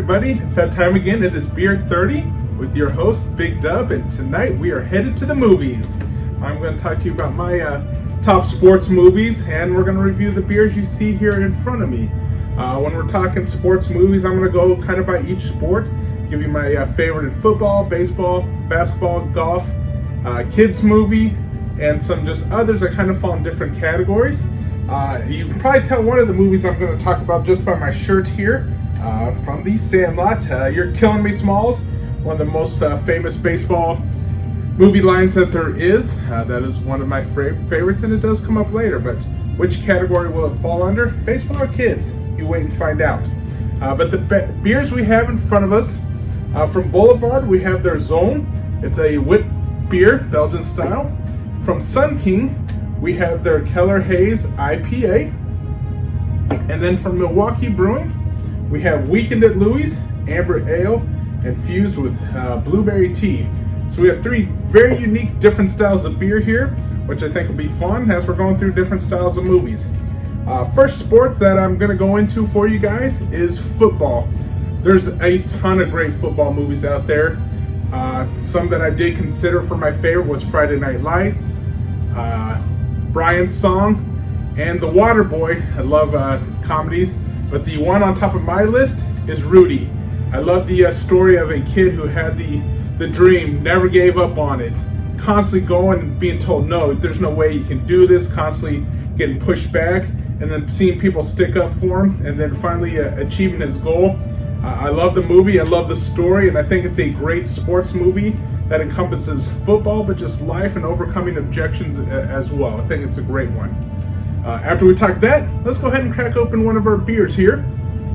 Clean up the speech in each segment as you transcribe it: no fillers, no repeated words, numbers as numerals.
everybody, it's that time again. It is Beer 30 with your host, Big Dub, and tonight we are headed to the movies. I'm going to talk to you about my top sports movies, and we're going to review the beers you see here in front of me. When we're talking sports movies, I'm going to go kind of by each sport, give you my favorite in football, baseball, basketball, golf, kids movie, and some just others that kind of fall in different categories. You can probably tell one of the movies I'm going to talk about just by my shirt here. From the Sandlot, You're Killing Me, Smalls, one of the most famous baseball movie lines that there is. That is one of my favorites, and it does come up later, but which category will it fall under? Baseball or kids? You wait and find out. But the beers we have in front of us, from Boulevard, we have their Zone. It's a wit beer, Belgian style. From Sun King, we have their Keller Haze IPA. And then from Milwaukee Brewing, we have Weekend at Louis, Amber Ale, infused with blueberry tea. So we have three very unique, different styles of beer here, which I think will be fun as we're going through different styles of movies. First sport that I'm going to go into for you guys is football. There's a ton of great football movies out there. Some that I did consider for my favorite was Friday Night Lights, Brian's Song, and The Waterboy. I love comedies. But the one on top of my list is Rudy. I love the story of a kid who had the dream, never gave up on it, constantly going and being told, no, there's no way you can do this, constantly getting pushed back, and then seeing people stick up for him, and then finally achieving his goal. I love the movie, I love the story, and I think it's a great sports movie that encompasses football, but just life and overcoming objections as well. I think it's a great one. After we talk that, let's go ahead and crack open one of our beers here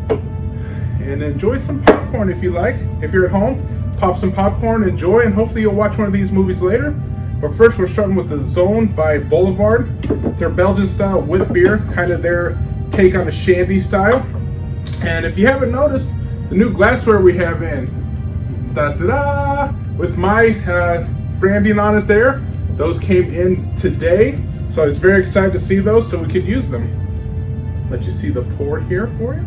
and enjoy some popcorn if you like. If you're at home, pop some popcorn, enjoy, and hopefully you'll watch one of these movies later. But first, we're starting with the Zone by Boulevard. Their Belgian style wit beer, kind of their take on the shandy style. And if you haven't noticed, the new glassware we have in, with my branding on it there, those came in today. So I was very excited to see those so we could use them. Let you see the pour here for you.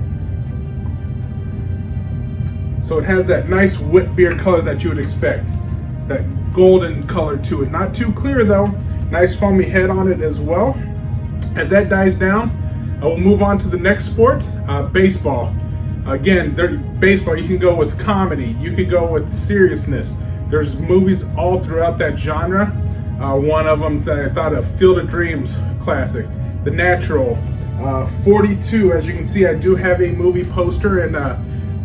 So it has that nice wit beer color that you would expect. That golden color to it. Not too clear though. Nice foamy head on it as well. As that dies down, I will move on to the next sport, baseball. Again, baseball, you can go with comedy. You could go with seriousness. There's movies all throughout that genre. One of them that I thought of, Field of Dreams classic, The Natural, 42. As you can see, I do have a movie poster, and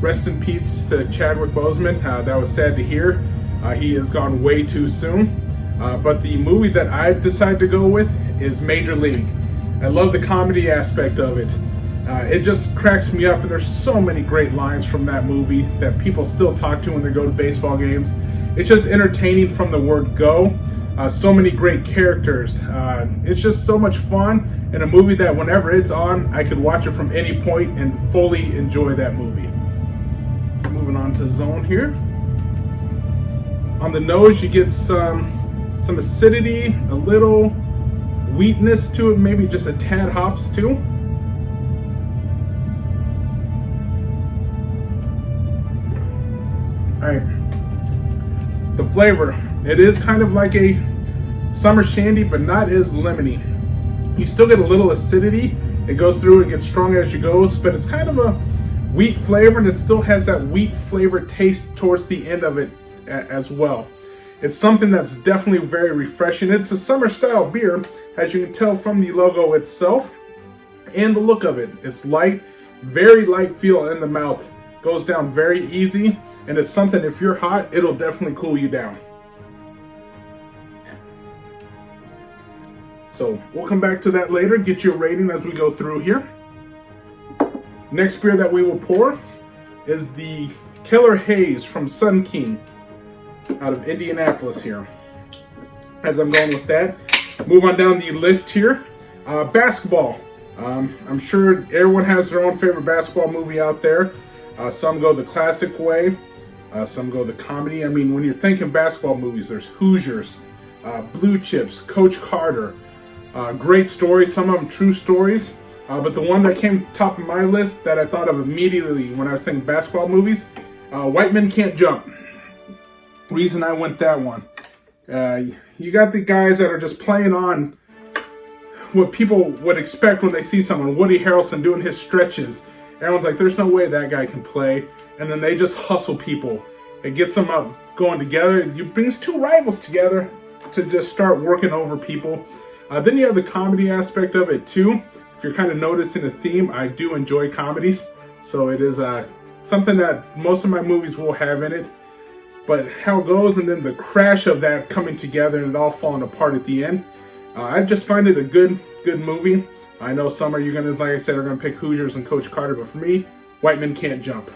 rest in peace to Chadwick Boseman. That was sad to hear. He has gone way too soon. But the movie that I decided to go with is Major League. I love the comedy aspect of it. It just cracks me up, and there's so many great lines from that movie that people still talk to when they go to baseball games. It's just entertaining from the word go. So many great characters. It's just so much fun, and a movie that whenever it's on, I could watch it from any point and fully enjoy that movie. Moving on to Zone here. On the nose, you get some acidity, a little wheatness to it, maybe just a tad hops too. All right, the flavor. It is kind of like a summer shandy, but not as lemony. You still get a little acidity. It goes through and gets stronger as you go, but it's kind of a wheat flavor, and it still has that wheat flavor taste towards the end of it as well. It's something that's definitely very refreshing. It's a summer style beer, as you can tell from the logo itself and the look of it. It's light, very light feel in the mouth. Goes down very easy, and it's something, if you're hot, it'll definitely cool you down. So we'll come back to that later, get your rating as we go through here. Next beer that we will pour is the Keller Haze from Sun King out of Indianapolis here. As I'm going with that, move on down the list here. Basketball. I'm sure everyone has their own favorite basketball movie out there. Some go the classic way, some go the comedy. I mean, when you're thinking basketball movies, there's Hoosiers, Blue Chips, Coach Carter. Great stories, some of them true stories. But the one that came top of my list that I thought of immediately when I was saying basketball movies, White Men Can't Jump. Reason I went that one. You got the guys that are just playing on what people would expect when they see someone. Woody Harrelson doing his stretches. Everyone's like, there's no way that guy can play. And then they just hustle people. It gets them up going together. It brings two rivals together to just start working over people. Then you have the comedy aspect of it too. If you're kind of noticing a theme, I do enjoy comedies. So it is something that most of my movies will have in it. But how it goes and then the crash of that coming together and it all falling apart at the end. I just find it a good movie. I know some of you gonna, like I said, are gonna pick Hoosiers and Coach Carter, but for me, White Men Can't Jump.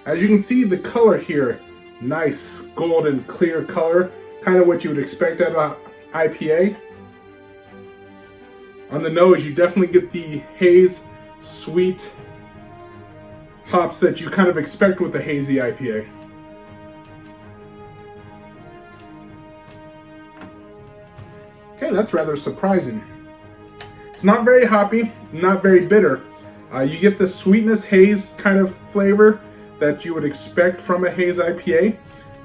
As you can see, the color here, nice golden clear color, kind of what you would expect out of IPA. On the nose, you definitely get the haze, sweet hops that you kind of expect with the hazy IPA. Okay, that's rather surprising. It's not very hoppy, not very bitter. You get the sweetness haze kind of flavor that you would expect from a haze IPA.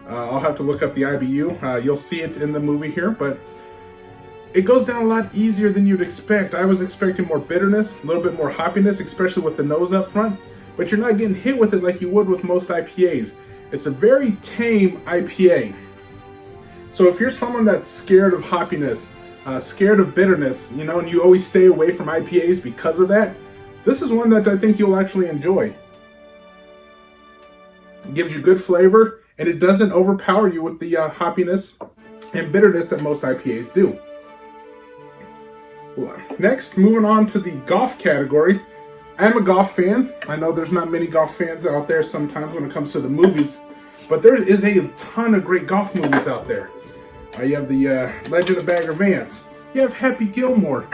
I'll have to look up the IBU. You'll see it in the movie here, but it goes down a lot easier than you'd expect. I was expecting more bitterness, a little bit more hoppiness, especially with the nose up front, but you're not getting hit with it like you would with most IPAs. It's a very tame IPA. So if you're someone that's scared of hoppiness, scared of bitterness, and you always stay away from IPAs because of that, this is one that I think you'll actually enjoy. It gives you good flavor, and it doesn't overpower you with the hoppiness and bitterness that most IPAs do. Next, moving on to the golf category. I'm a golf fan. I know there's not many golf fans out there sometimes when it comes to the movies, but there is a ton of great golf movies out there. You have the Legend of Bagger Vance. You have Happy Gilmore,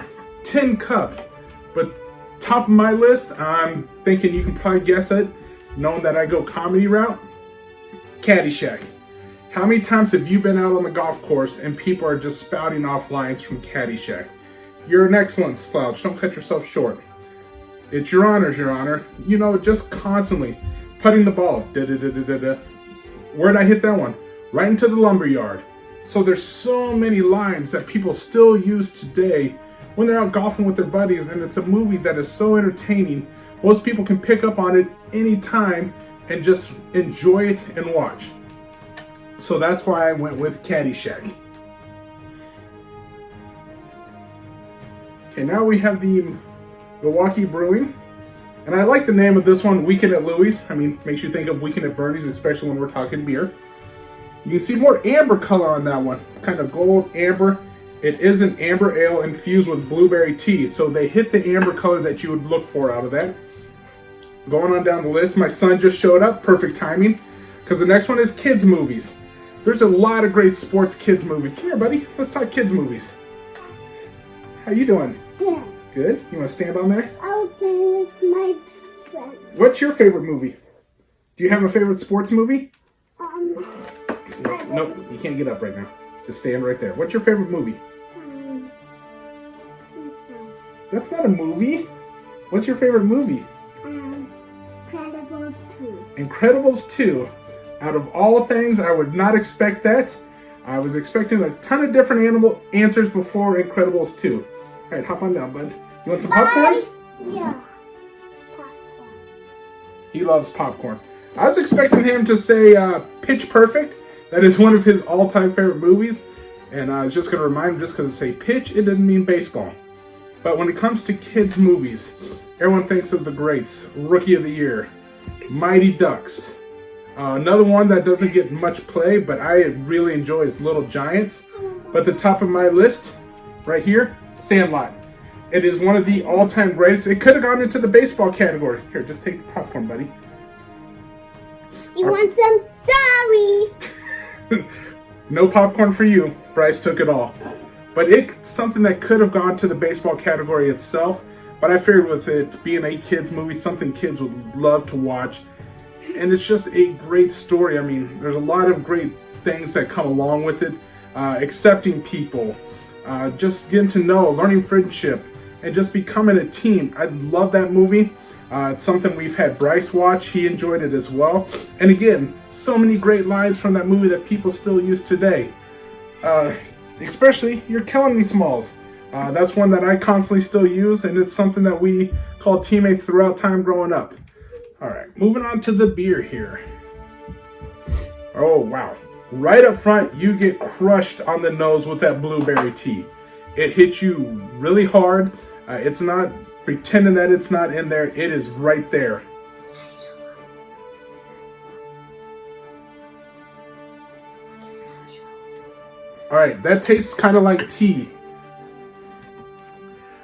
Tin Cup. But top of my list, I'm thinking you can probably guess it, knowing that I go comedy route, Caddyshack. How many times have you been out on the golf course and people are just spouting off lines from Caddyshack? You're an excellent slouch. Don't cut yourself short. It's your honors, your honor. Just constantly putting the ball. Da-da-da-da-da-da. Where'd I hit that one? Right into the lumberyard. So there's so many lines that people still use today when they're out golfing with their buddies, and it's a movie that is so entertaining. Most people can pick up on it anytime and just enjoy it and watch. So that's why I went with Caddyshack. Okay, now we have the Milwaukee Brewing. And I like the name of this one, Weekend at Louie's. Makes you think of Weekend at Bernie's, especially when we're talking beer. You can see more amber color on that one, kind of gold amber. It is an amber ale infused with blueberry tea, so they hit the amber color that you would look for out of that. Going on down the list, my son just showed up, perfect timing, because the next one is kids movies. There's a lot of great sports kids movies. Come here, buddy. Let's talk kids movies. How you doing? Good. Good? You want to stand on there? I'll play with my friends. What's your favorite movie? Do you have a favorite sports movie? Nope, you can't get up right now. Just stand right there. What's your favorite movie? That's not a movie. What's your favorite movie? Incredibles 2. Incredibles 2. Out of all things, I would not expect that. I was expecting a ton of different animal answers before Incredibles 2. All right, hop on down, bud. You want some popcorn? Yeah. Popcorn. He loves popcorn. I was expecting him to say Pitch Perfect. That is one of his all-time favorite movies. And I was just going to remind him, just because it say pitch, it doesn't mean baseball. But when it comes to kids' movies, everyone thinks of the greats. Rookie of the Year, Mighty Ducks. Another one that doesn't get much play, but I really enjoy is Little Giants. But the top of my list, right here, Sandlot. It is one of the all-time greatest. It could have gone into the baseball category. Here, just take the popcorn, buddy. You want some? Sorry. No popcorn for you. Bryce took it all. But it's something that could have gone to the baseball category itself. But I figured with it being a kids movie, something kids would love to watch. And it's just a great story. There's a lot of great things that come along with it. Accepting people, just getting to know, learning friendship, and just becoming a team. I love that movie. It's something we've had Bryce watch. He enjoyed it as well. And again, so many great lines from that movie that people still use today. Especially, "You're killing me, Smalls." That's one that I constantly still use, and it's something that we called teammates throughout time growing up. All right, moving on to the beer here. Oh, wow. Right up front, you get crushed on the nose with that blueberry tea. It hits you really hard. It's not pretending that it's not in there. It is right there. All right, that tastes kind of like tea.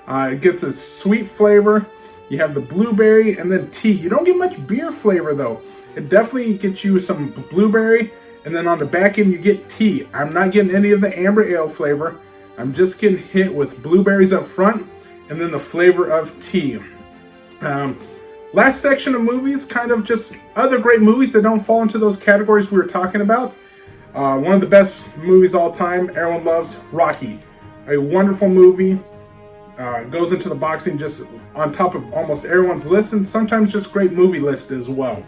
It gets a sweet flavor. You have the blueberry and then tea. You don't get much beer flavor though. It definitely gets you some blueberry, and then on the back end you get tea. I'm not getting any of the amber ale flavor. I'm just getting hit with blueberries up front and then the flavor of tea. Last section of movies, kind of just other great movies that don't fall into those categories we were talking about. One of the best movies all time, everyone loves Rocky. A wonderful movie. Goes into the boxing just on top of almost everyone's list, and sometimes just great movie list as well.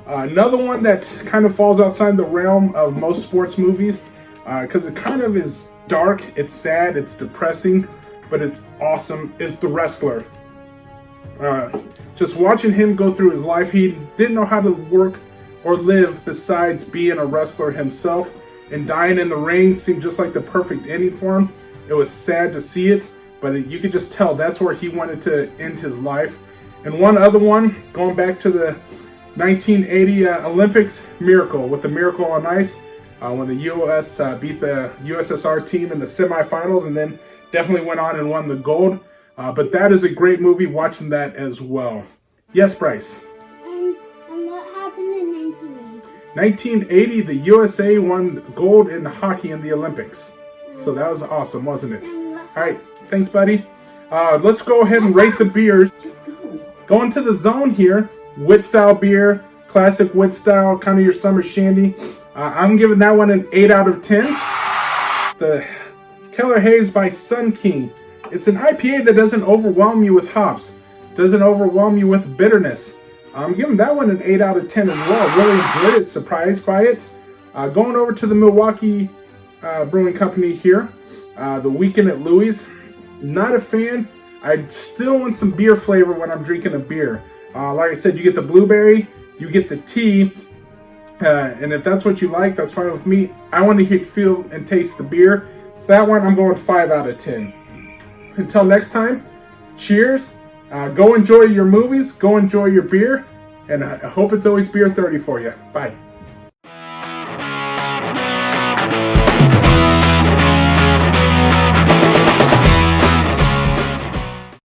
Another one that kind of falls outside the realm of most sports movies, because it kind of is dark, it's sad, it's depressing, but it's awesome, is The Wrestler. Just watching him go through his life, he didn't know how to work or live besides being a wrestler himself, and dying in the ring seemed just like the perfect ending for him. It was sad to see it, but you could just tell that's where he wanted to end his life. And one other one, going back to the 1980 Olympics, Miracle, with the Miracle on Ice, when the U.S. beat the USSR team in the semifinals, and then definitely went on and won the gold. But that is a great movie, watching that as well. Yes, Bryce? And what happened in 1980? 1980, the USA won gold in hockey in the Olympics. So that was awesome, wasn't it? All right, thanks, buddy. Let's go ahead and rate the beers. Going to the zone here. Wit style beer, classic wit style, kind of your summer shandy. I'm giving that one an 8 out of 10. The Keller Haze by Sun King. It's an IPA that doesn't overwhelm you with hops, doesn't overwhelm you with bitterness. I'm giving that one an 8 out of 10 as well. Really enjoyed it, surprised by it. Going over to the Milwaukee Brewing Company here. The Weekend at Louis. Not a fan. I still want some beer flavor when I'm drinking a beer. Like I said, you get the blueberry, you get the tea, and if that's what you like, that's fine with me. I want to feel and taste the beer. So that one, I'm going 5 out of 10. Until next time, cheers. Go enjoy your movies, go enjoy your beer, and I hope it's always beer 30 for you. Bye.